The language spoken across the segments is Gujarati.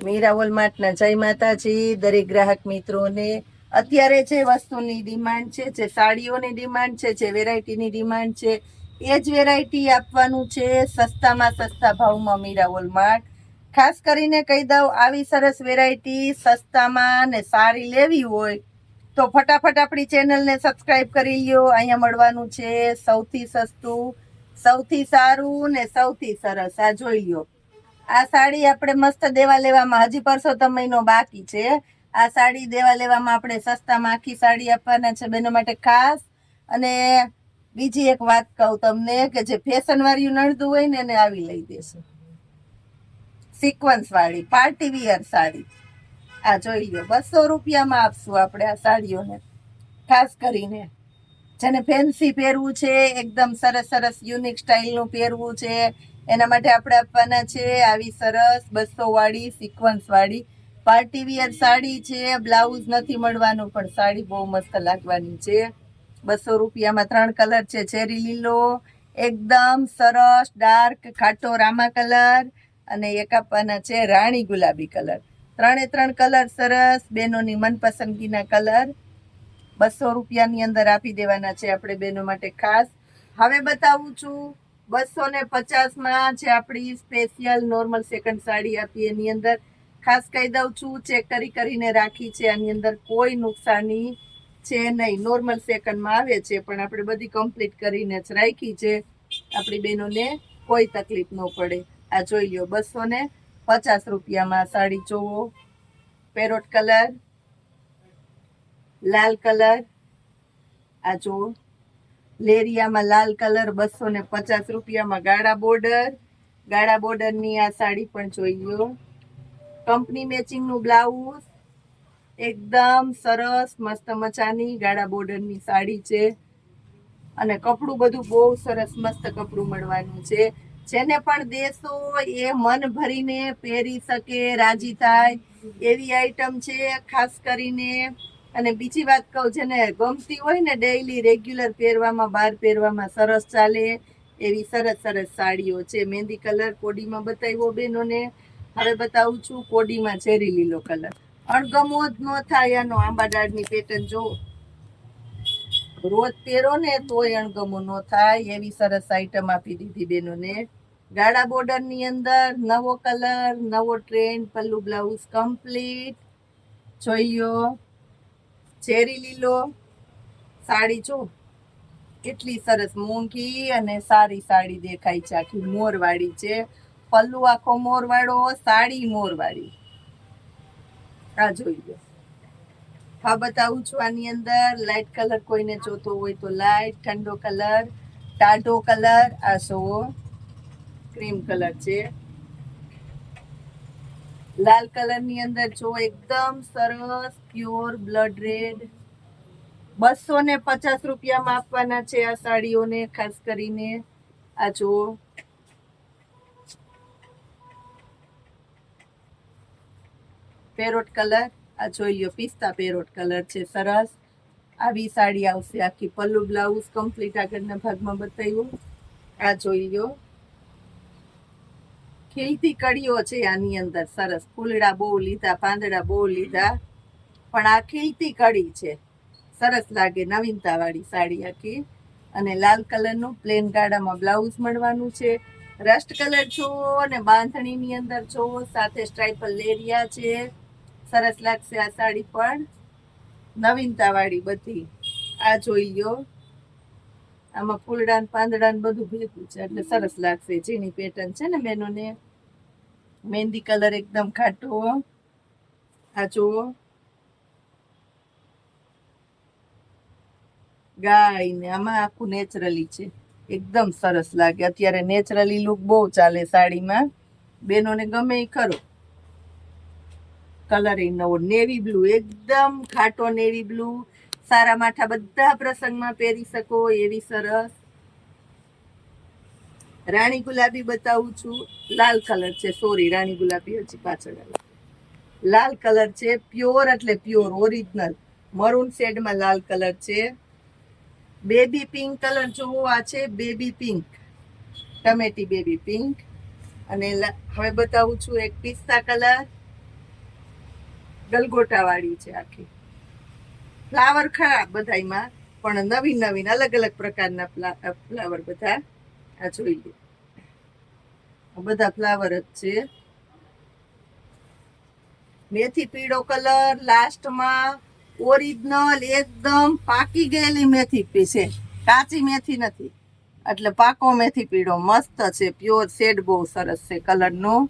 મીરા વોલમાર્ટના જય માતાજી દરેક ગ્રાહક મિત્રોને. અત્યારે જે વસ્તુની ડિમાન્ડ છે, જે સાડીઓની ડિમાન્ડ છે, જે વેરાયટીની ડિમાન્ડ છે, એ જ વેરાયટી આપવાનું છે સસ્તામાં સસ્તા ભાવમાં મીરા વોલમાર્ટ. ખાસ કરીને કહી દઉં, આવી સરસ વેરાયટી સસ્તામાં ને સારી લેવી હોય તો ફટાફટ આપણી ચેનલને સબસ્ક્રાઈબ કરી લ્યો. અહીંયા મળવાનું છે સૌથી સસ્તું, સૌથી સારું ને સૌથી સરસ. આ જોઈ લ્યો, આ સાડી આપણે મસ્ત દેવા લેવામાં, હજી પરસોત્તમ મહિનો બાકી છે. આ સાડી દેવા લેવામાં આપણે સસ્તામાં આખી સાડી આપવાના છે બેનો માટે ખાસ. અને બીજી એક વાત કહું તમને કે જે ફેશન વાળું નડતું હોય ને એને આવી લઈ દેશે સિક્વન્સ વાળી પાર્ટી વિયર સાડી. આ જોઈ લો, 200 રૂપિયામાં આપશું આપણે આ સાડીઓને. ખાસ કરીને જેને ફેન્સી પહેરવું છે, એકદમ સરસ સરસ યુનિક સ્ટાઇલનું પહેરવું છે, એના માટે આપણે આપવાના છે આવી સરસ 200 વાળી સિક્વન્સ વાળી પાર્ટી વિયર સાડી છે. બ્લાઉઝ નથી મળવાનું પણ સાડી બહુ મસ્ત લાગવાની છે. 200 રૂપિયામાં 3 કલર છે. ચેરી લીલો, એકદમ સરસ ડાર્ક ખાટો રામા કલર, અને એક આપવાના છે રાણી ગુલાબી કલર. 3 કલર સરસ બેનોની મનપસંદગીના કલર 200 રૂપિયાની અંદર આપી દેવાના છે આપણે બેનો માટે ખાસ. હવે બતાવું છું 250માં જે આપણી સ્પેશિયલ નોર્મલ સેકન્ડ સાડી આપી એની અંદર ખાસ કહી દઉં છું, ચેક કરીને રાખી છે. આની અંદર કોઈ નુકસાની છે નહીં. નોર્મલ સેકન્ડમાં આવે છે પણ આપણે બધી કમ્પ્લીટ કરીને જ રાખી છે, આપણી બહેનોને કોઈ તકલીફ ન પડે. આ જોઈ લો, 250 રૂપિયામાં સાડી જોવો. પેરોટ કલર, લાલ કલર, આ જુઓ લેરિયામાં લાલ કલર 250 રૂપિયામાં. ગાળા બોર્ડરની આ સાડી પણ જોઈ લો. કંપની મેચિંગનું બ્લાઉઝ, એકદમ સરસ મસ્ત મજાની ગાળા બોર્ડરની સાડી છે. અને કપડું બધું બહુ સરસ મસ્ત કપડું મળવાનું છે. જેને પણ દેશો એ મન ભરીને પહેરી શકે, રાજી થાય એવી આઈટમ છે ખાસ કરીને. અને બીજી વાત કહું, જેને ગમતી હોય ને ડેઈલી રેગ્યુલર પહેરવામાં, બહાર પહેરવામાં સરસ ચાલે એવી સરસ સરસ સાડીઓ છે. મહેંદી કલર કોડીમાં બતાવ્યો બેનોને. હવે બતાવું છું કોડીમાં ચેરી લીલો કલર. અણગમો જ ન થાય આનો. આંબા ડાળની પેટર્ન જો રોજ પહેરો ને તોય અણગમો ન થાય એવી સરસ આઈટમ આપી દીધી બેનોને. ગાળા બોર્ડરની અંદર નવો કલર, નવો ટ્રેન્ડ, પલ્લુ બ્લાઉઝ કમ્પ્લીટ જોઈ લ્યો. ચેરી લીલો સાડી જો કેટલી સરસ મોંઘી અને સારી સાડી દેખાય છે. આખી મોરવાળી છે, પલ્લુ આખો મોરવાળો, સાડી મોરવાળી. આ જોઈ લો. હા બતાવું છું આની અંદર લાઇટ કલર કોઈને જોતો હોય તો લાઇટ, ઠંડો કલર, ટાઢો કલર. આ જોવો ક્રીમ કલર છે. લાલ કલરની અંદર જો એકદમ સરસ પ્યોર બ્લડ રેડ. 250 રૂપિયામાં આપવાના છે આ સાડીઓને ખાસ કરીને. આ જુઓ, પેરોટ કલર. આ જોઈ લો, પિસ્તા પેરોટ કલર છે સરસ. આવી સાડી આવશે આખી, પલ્લુ બ્લાઉઝ કમ્પ્લીટ આગળના ભાગમાં બતાવ્યું. આ જોઈ લો, ખીલતી કડીઓ છે આની અંદર સરસ. ફૂલડા બહુ લીધા, પાંદડા બહુ લીધા, પણ આ ખીલતી કડી છે, સરસ લાગે. નવીનતા વાળી સાડી આખી. અને લાલ કલરનું પ્લેન ગાળામાં બ્લાઉઝ મળવાનું છે. રસ્ટ કલર જોવો અને બાંધણીની અંદર જોવો, સાથે સ્ટ્રાઇપલ લેરિયા છે. સરસ લાગશે આ સાડી પણ, નવીનતા વાળી બધી. આ જોઈ લો, આમાં ફૂલડા પાંદડા બધું ભેગું છે એટલે સરસ લાગશે. ઝીણી પેટર્ન છે ને બેનોને. મહેંદી કલર એકદમ ખાટો. આ જુઓ, ગાય ને આમાં આખું નેચરલી છે, એકદમ સરસ લાગે. અત્યારે નેચરલી લુક બહુ ચાલે સાડીમાં, બેનોને ગમે એ ખરો. કલર એ નવો નેવી બ્લુ, એકદમ ખાટો નેવી બ્લુ. સારા માઠા બધા પ્રસંગમાં પહેરી શકો એવી સરસ. રાણી ગુલાબી બતાવું છું. લાલ કલર છે, સોરી, રાણી ગુલાબી હજી પાછળ આવે. લાલ કલર છે, પ્યોર એટલે પ્યોર ઓરિજિનલ મરૂન શેડમાં લાલ કલર છે. બેબી પિંક કલર જોવો, આ છે બેબી પિંક, ટમેટી બેબી પિંક. અને હવે બતાવું છું એક પિસ્તા કલર. ગલગોટા વાળી છે આખી. ફ્લાવર ખરા બધાયમાં, પણ નવીન નવીન અલગ અલગ પ્રકારના ફ્લાવર બધા. આ જોઈ લો, બધા ફ્લાવર જ છે. મેથી પીળો કલર લાસ્ટમાં, ઓરિજિનલ એકદમ પાકી ગયેલી મેથી છે, કાચી મેથી નથી, એટલે પાકો મેથી પીળો મસ્ત છે. પ્યોર શેડ બહુ સરસ છે કલરનું.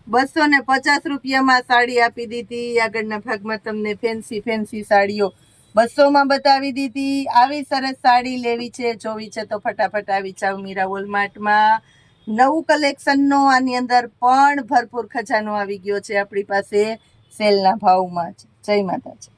250 રૂપિયામાં સાડી આપી દીધી. આગળના ભાગમાં તમને ફેન્સી સાડીઓ 200માં બતાવી દીધી. આવી સરસ સાડી લેવી છે, જોવી છે તો ફટાફટ આવી જાવ મીરા વોલમાર્ટમાં. નવું કલેક્શનનો આની અંદર પણ ભરપૂર ખજાનો આવી ગયો છે આપણી પાસે, સેલના ભાવમાં જ. જય માતાજી.